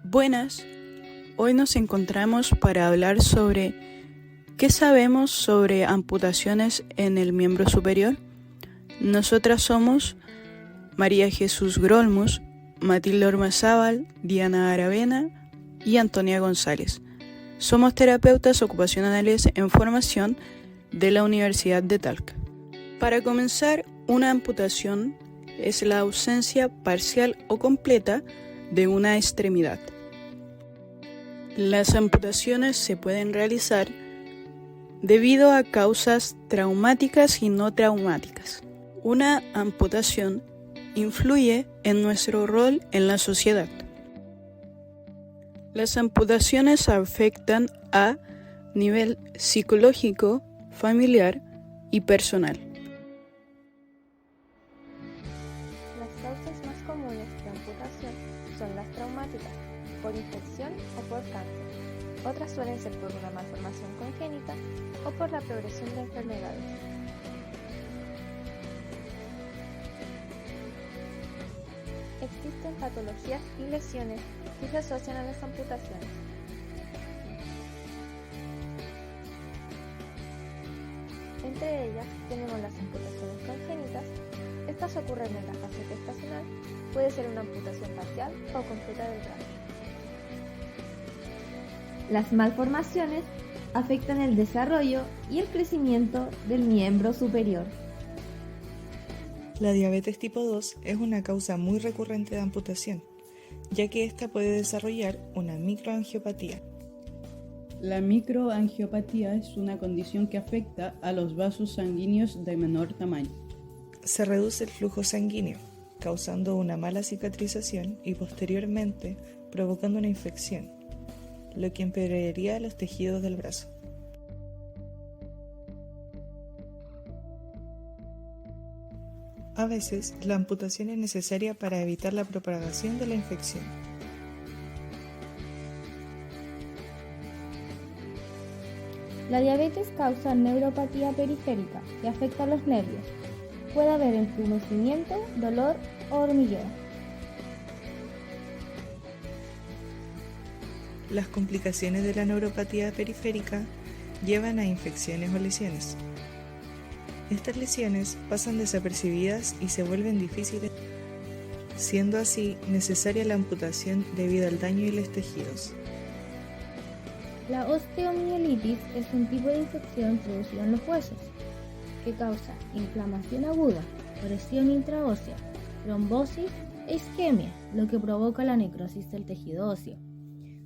Buenas, hoy nos encontramos para hablar sobre ¿qué sabemos sobre amputaciones en el miembro superior? Nosotras somos María Jesús Grolmus, Matilde Ormazábal, Diana Aravena y Antonia González. Somos terapeutas ocupacionales en formación de la Universidad de Talca. Para comenzar, una amputación es la ausencia parcial o completa de una extremidad. Las amputaciones se pueden realizar debido a causas traumáticas y no traumáticas. Una amputación influye en nuestro rol en la sociedad. Las amputaciones afectan a nivel psicológico, familiar y personal. Las causas más comunes de amputación son las traumáticas, por infección o por cáncer. Otras suelen ser por una malformación congénita o por la progresión de enfermedades. Existen patologías y lesiones que se asocian a las amputaciones. Entre ellas tenemos las amputaciones congénitas. Estas ocurren en la fase gestacional, puede ser una amputación parcial o completa del brazo. Las malformaciones afectan el desarrollo y el crecimiento del miembro superior. La diabetes tipo 2 es una causa muy recurrente de amputación, ya que ésta puede desarrollar una microangiopatía. La microangiopatía es una condición que afecta a los vasos sanguíneos de menor tamaño. Se reduce el flujo sanguíneo, causando una mala cicatrización y posteriormente provocando una infección, lo que empeoraría los tejidos del brazo. A veces, la amputación es necesaria para evitar la propagación de la infección. La diabetes causa neuropatía periférica que afecta a los nervios. Puede haber entumecimiento, dolor o hormigueo. Las complicaciones de la neuropatía periférica llevan a infecciones o lesiones. Estas lesiones pasan desapercibidas y se vuelven difíciles, siendo así necesaria la amputación debido al daño en los tejidos. La osteomielitis es un tipo de infección producida en los huesos que causa inflamación aguda, presión intraósea, trombosis e isquemia, lo que provoca la necrosis del tejido óseo.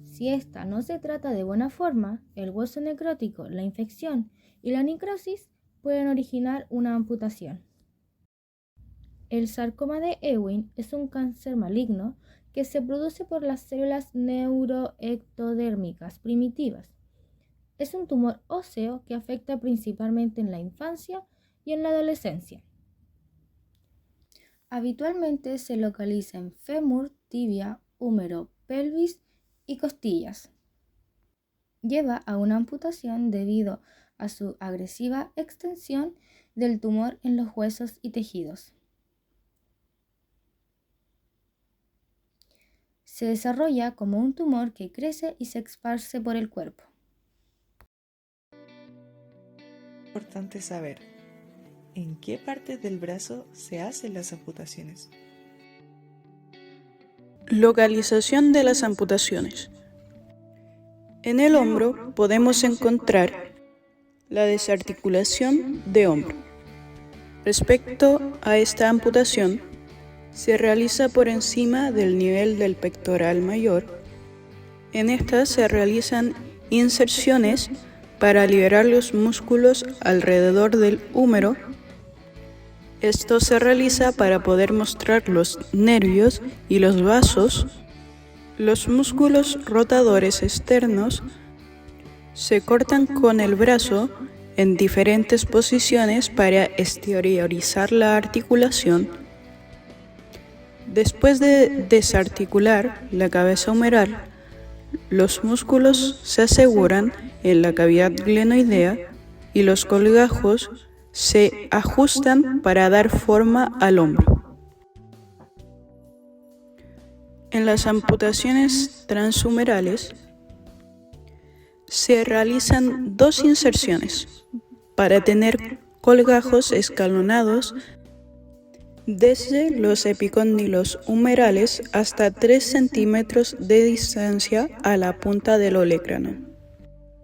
Si esta no se trata de buena forma, el hueso necrótico, la infección y la necrosis pueden originar una amputación. El sarcoma de Ewing es un cáncer maligno que se produce por las células neuroectodérmicas primitivas. Es un tumor óseo que afecta principalmente en la infancia y en la adolescencia. Habitualmente se localiza en fémur, tibia, húmero, pelvis y costillas. Lleva a una amputación debido a su agresiva extensión del tumor en los huesos y tejidos. Se desarrolla como un tumor que crece y se esparce por el cuerpo. Es importante saber en qué partes del brazo se hacen las amputaciones. Localización de las amputaciones. En el hombro podemos encontrar la desarticulación de hombro. Respecto a esta amputación, se realiza por encima del nivel del pectoral mayor. En esta se realizan inserciones para liberar los músculos alrededor del húmero. Esto se realiza para poder mostrar los nervios y los vasos. Los músculos rotadores externos se cortan con el brazo en diferentes posiciones para exteriorizar la articulación. Después de desarticular la cabeza humeral, los músculos se aseguran en la cavidad glenoidea y los colgajos se ajustan para dar forma al hombro. En las amputaciones transhumerales se realizan dos inserciones para tener colgajos escalonados desde los epicóndilos humerales hasta 3 centímetros de distancia a la punta del olecrano.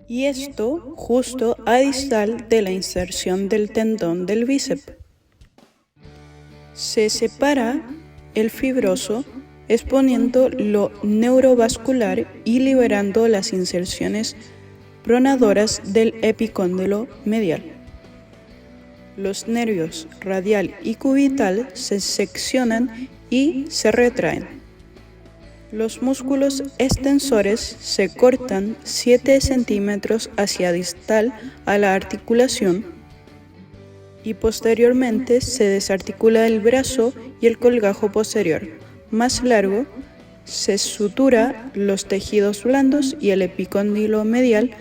Y esto justo a distal de la inserción del tendón del bíceps. Se separa el fibroso exponiendo lo neurovascular y liberando las inserciones pronadoras del epicóndilo medial. Los nervios radial y cubital se seccionan y se retraen. Los músculos extensores se cortan 7 centímetros hacia distal a la articulación y posteriormente se desarticula el brazo y el colgajo posterior más largo, se sutura los tejidos blandos y el epicóndilo medial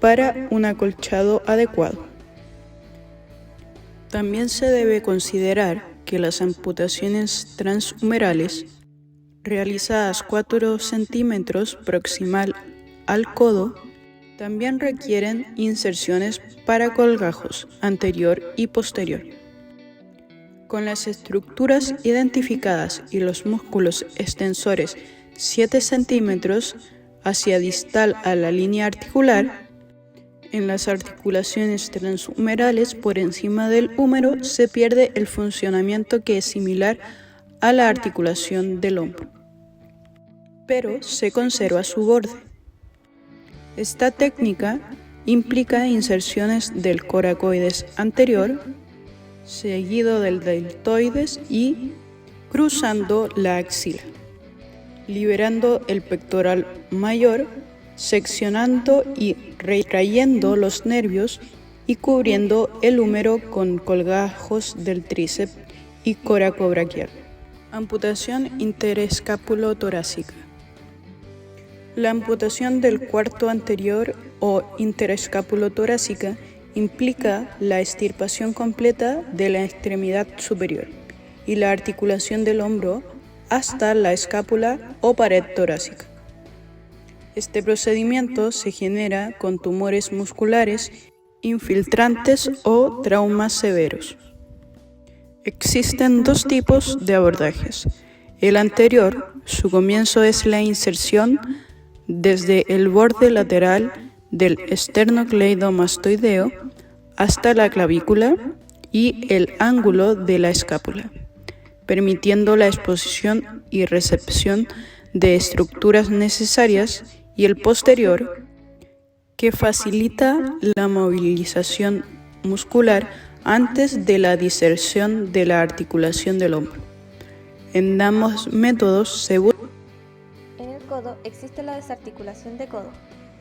para un acolchado adecuado. También se debe considerar que las amputaciones transhumerales realizadas 4 centímetros proximal al codo también requieren inserciones para colgajos anterior y posterior. Con las estructuras identificadas y los músculos extensores 7 centímetros hacia distal a la línea articular, en las articulaciones transhumerales por encima del húmero se pierde el funcionamiento que es similar a la articulación del hombro, pero se conserva su borde. Esta técnica implica inserciones del coracoides anterior, seguido del deltoides y cruzando la axila, liberando el pectoral mayor, seccionando y retrayendo los nervios y cubriendo el húmero con colgajos del tríceps y coracobraquial. Amputación interescapulotorácica. La amputación del cuarto anterior o interescapulotorácica implica la extirpación completa de la extremidad superior y la articulación del hombro hasta la escápula o pared torácica. Este procedimiento se genera con tumores musculares infiltrantes o traumas severos. Existen dos tipos de abordajes. El anterior, su comienzo es la inserción desde el borde lateral del esternocleidomastoideo hasta la clavícula y el ángulo de la escápula, permitiendo la exposición y recepción de estructuras necesarias, y el posterior, que facilita la movilización muscular antes de la diserción de la articulación del hombro. En ambos métodos se busca. En el codo existe la desarticulación de codo,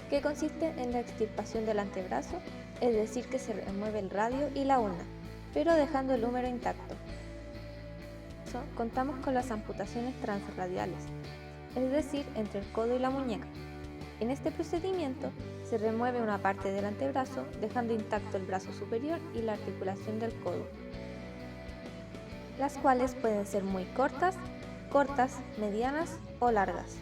que consiste en la extirpación del antebrazo, es decir, que se remueve el radio y la ulna, pero dejando el húmero intacto. Contamos con las amputaciones transradiales, es decir, entre el codo y la muñeca. En este procedimiento se remueve una parte del antebrazo, dejando intacto el brazo superior y la articulación del codo, las cuales pueden ser muy cortas, medianas o largas.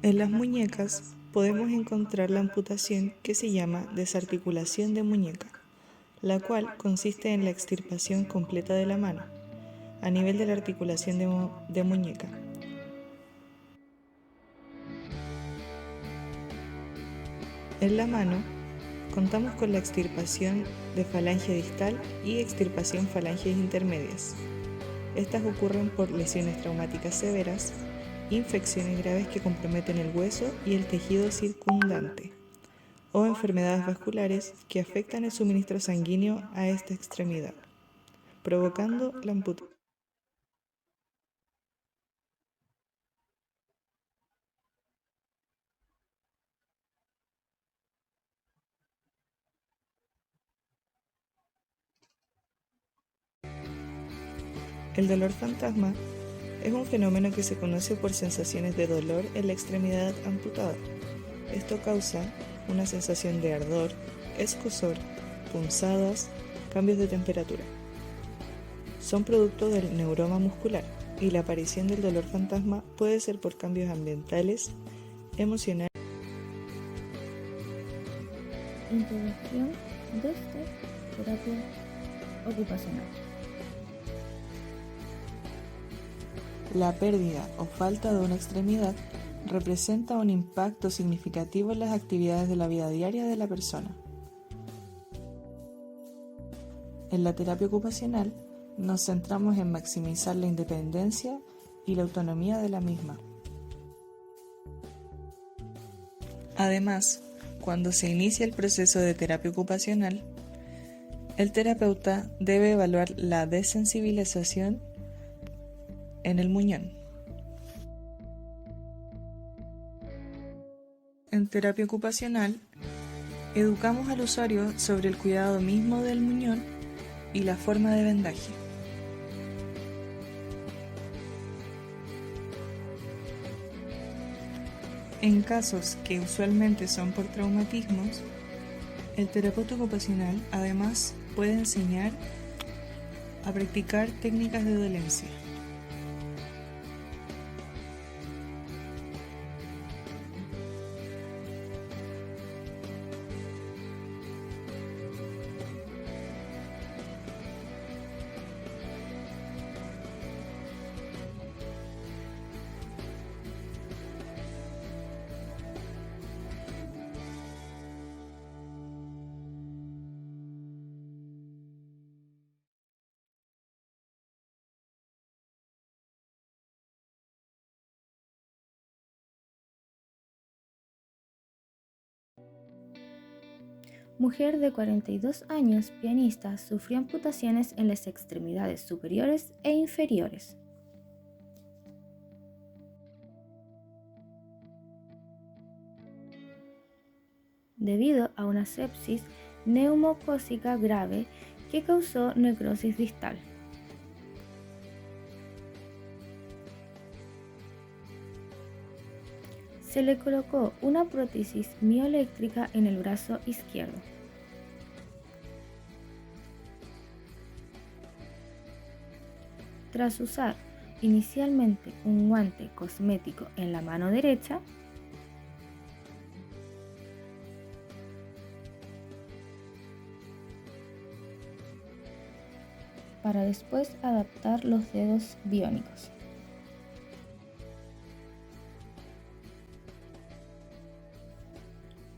En las muñecas podemos encontrar la amputación que se llama desarticulación de muñeca, la cual consiste en la extirpación completa de la mano, a nivel de la articulación de muñeca. En la mano, contamos con la extirpación de falange distal y extirpación falanges intermedias. Estas ocurren por lesiones traumáticas severas, infecciones graves que comprometen el hueso y el tejido circundante, o enfermedades vasculares que afectan el suministro sanguíneo a esta extremidad, provocando la amputación. El dolor fantasma es un fenómeno que se conoce por sensaciones de dolor en la extremidad amputada. Esto causa una sensación de ardor, escozor, punzadas, cambios de temperatura. Son producto del neuroma muscular y la aparición del dolor fantasma puede ser por cambios ambientales, emocionales. Introducción desde terapia ocupacional. La pérdida o falta de una extremidad representa un impacto significativo en las actividades de la vida diaria de la persona. En la terapia ocupacional nos centramos en maximizar la independencia y la autonomía de la misma. Además, cuando se inicia el proceso de terapia ocupacional, el terapeuta debe evaluar la desensibilización en el muñón. En terapia ocupacional, educamos al usuario sobre el cuidado mismo del muñón y la forma de vendaje. En casos que usualmente son por traumatismos, el terapeuta ocupacional además puede enseñar a practicar técnicas de dolencia. Mujer de 42 años, pianista, sufrió amputaciones en las extremidades superiores e inferiores. Debido a una sepsis neumocócica grave que causó necrosis distal. Se le colocó una prótesis mioeléctrica en el brazo izquierdo. Tras usar inicialmente un guante cosmético en la mano derecha, para después adaptar los dedos biónicos.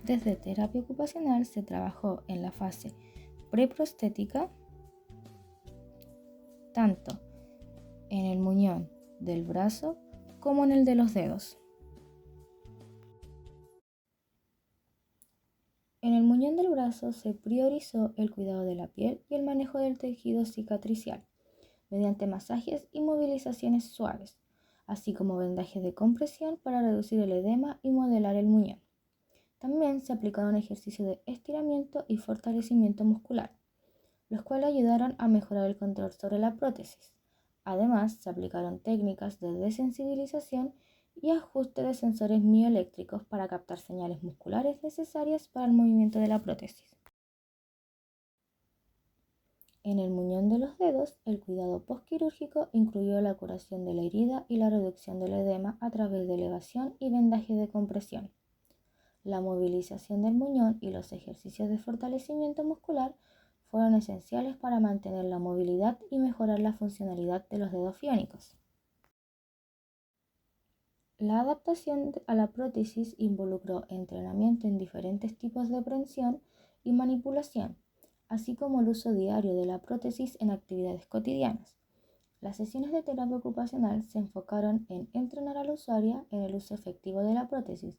Desde terapia ocupacional se trabajó en la fase preprostética, tanto en el muñón del brazo como en el de los dedos. En el muñón del brazo se priorizó el cuidado de la piel y el manejo del tejido cicatricial mediante masajes y movilizaciones suaves, así como vendajes de compresión para reducir el edema y modelar el muñón. También se aplicaron ejercicios de estiramiento y fortalecimiento muscular, los cuales ayudaron a mejorar el control sobre la prótesis. Además, se aplicaron técnicas de desensibilización y ajuste de sensores mioeléctricos para captar señales musculares necesarias para el movimiento de la prótesis. En el muñón de los dedos, el cuidado postquirúrgico incluyó la curación de la herida y la reducción del edema a través de elevación y vendaje de compresión. La movilización del muñón y los ejercicios de fortalecimiento muscular fueron esenciales para mantener la movilidad y mejorar la funcionalidad de los dedos biónicos. La adaptación a la prótesis involucró entrenamiento en diferentes tipos de prensión y manipulación, así como el uso diario de la prótesis en actividades cotidianas. Las sesiones de terapia ocupacional se enfocaron en entrenar al usuario en el uso efectivo de la prótesis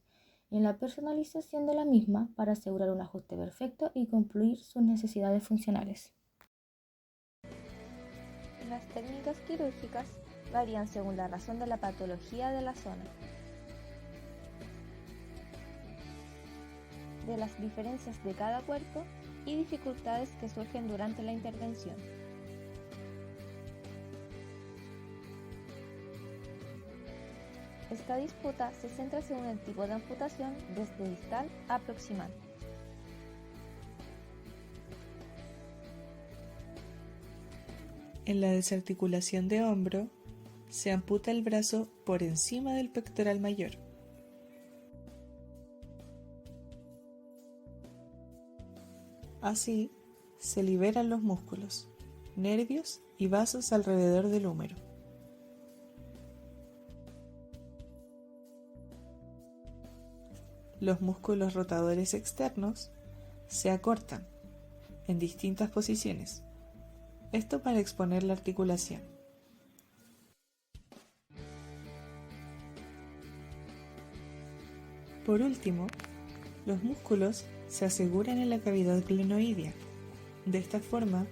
y en la personalización de la misma para asegurar un ajuste perfecto y cumplir sus necesidades funcionales. Las técnicas quirúrgicas varían según la razón de la patología de la zona. De las diferencias de cada cuerpo y dificultades que surgen durante la intervención. Esta disputa se centra según el tipo de amputación desde distal a proximal. En la desarticulación de hombro, se amputa el brazo por encima del pectoral mayor. Así, se liberan los músculos, nervios y vasos alrededor del húmero. Los músculos rotadores externos se acortan en distintas posiciones, esto para exponer la articulación. Por último, los músculos se aseguran en la cavidad glenoidea. De esta forma,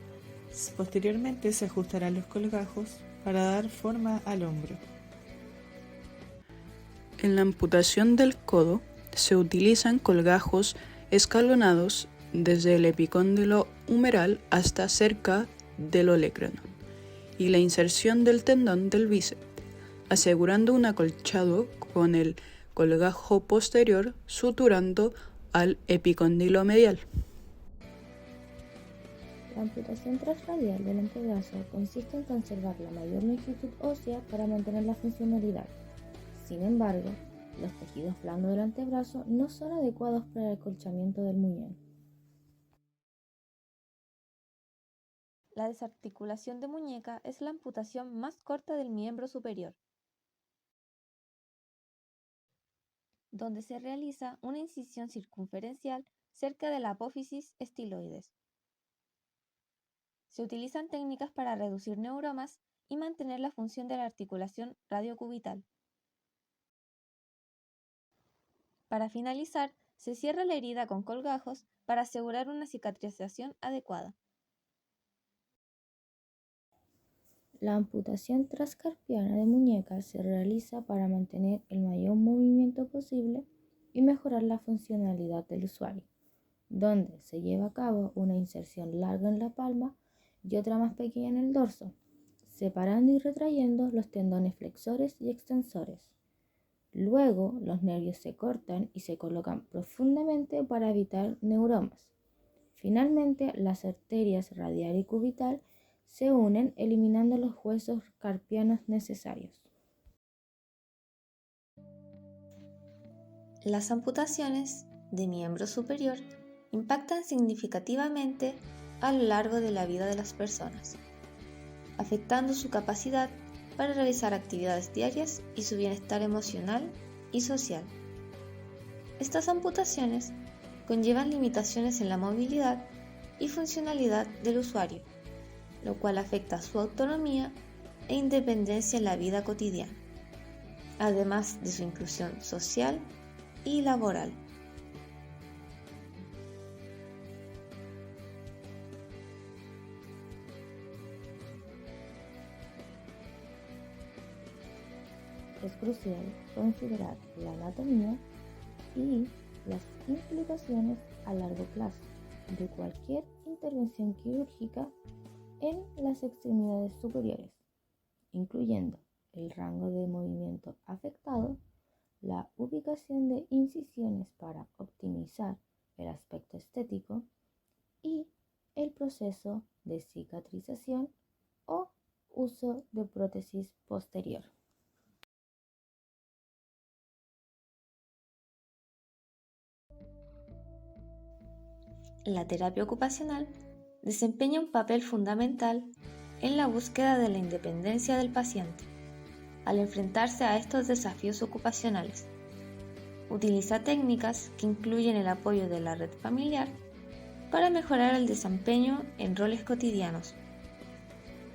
posteriormente se ajustarán los colgajos para dar forma al hombro. En la amputación del codo se utilizan colgajos escalonados desde el epicóndilo humeral hasta cerca del olecrano y la inserción del tendón del bíceps, asegurando un acolchado con el colgajo posterior suturando al epicóndilo medial. La amputación transradial del antebrazo consiste en conservar la mayor longitud ósea para mantener la funcionalidad. Sin embargo, los tejidos blandos del antebrazo no son adecuados para el acolchamiento del muñón. La desarticulación de muñeca es la amputación más corta del miembro superior, donde se realiza una incisión circunferencial cerca de la apófisis estiloides. Se utilizan técnicas para reducir neuromas y mantener la función de la articulación radiocubital. Para finalizar, se cierra la herida con colgajos para asegurar una cicatrización adecuada. La amputación transcarpiana de muñeca se realiza para mantener el mayor movimiento posible y mejorar la funcionalidad del usuario, donde se lleva a cabo una inserción larga en la palma y otra más pequeña en el dorso, separando y retrayendo los tendones flexores y extensores. Luego, los nervios se cortan y se colocan profundamente para evitar neuromas. Finalmente, las arterias radial y cubital se unen eliminando los huesos carpianos necesarios. Las amputaciones de miembro superior impactan significativamente a lo largo de la vida de las personas, afectando su capacidad para realizar actividades diarias y su bienestar emocional y social. Estas amputaciones conllevan limitaciones en la movilidad y funcionalidad del usuario, lo cual afecta su autonomía e independencia en la vida cotidiana, además de su inclusión social y laboral. Es crucial considerar la anatomía y las implicaciones a largo plazo de cualquier intervención quirúrgica en las extremidades superiores, incluyendo el rango de movimiento afectado, la ubicación de incisiones para optimizar el aspecto estético y el proceso de cicatrización o uso de prótesis posterior. La terapia ocupacional desempeña un papel fundamental en la búsqueda de la independencia del paciente al enfrentarse a estos desafíos ocupacionales. Utiliza técnicas que incluyen el apoyo de la red familiar para mejorar el desempeño en roles cotidianos.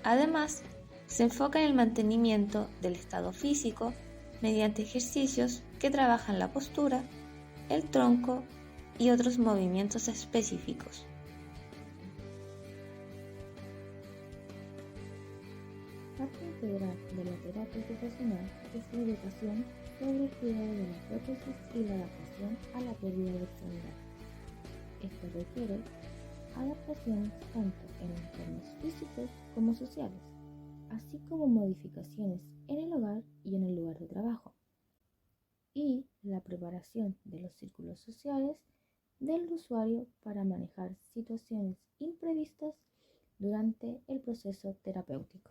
Además, se enfoca en el mantenimiento del estado físico mediante ejercicios que trabajan la postura, el tronco y otros movimientos específicos. Parte integral de la terapia ocupacional es la educación sobre el cuidado de la prótesis y la adaptación a la pérdida de extremidad. Esto requiere adaptaciones tanto en entornos físicos como sociales, así como modificaciones en el hogar y en el lugar de trabajo, y la preparación de los círculos sociales del usuario para manejar situaciones imprevistas durante el proceso terapéutico.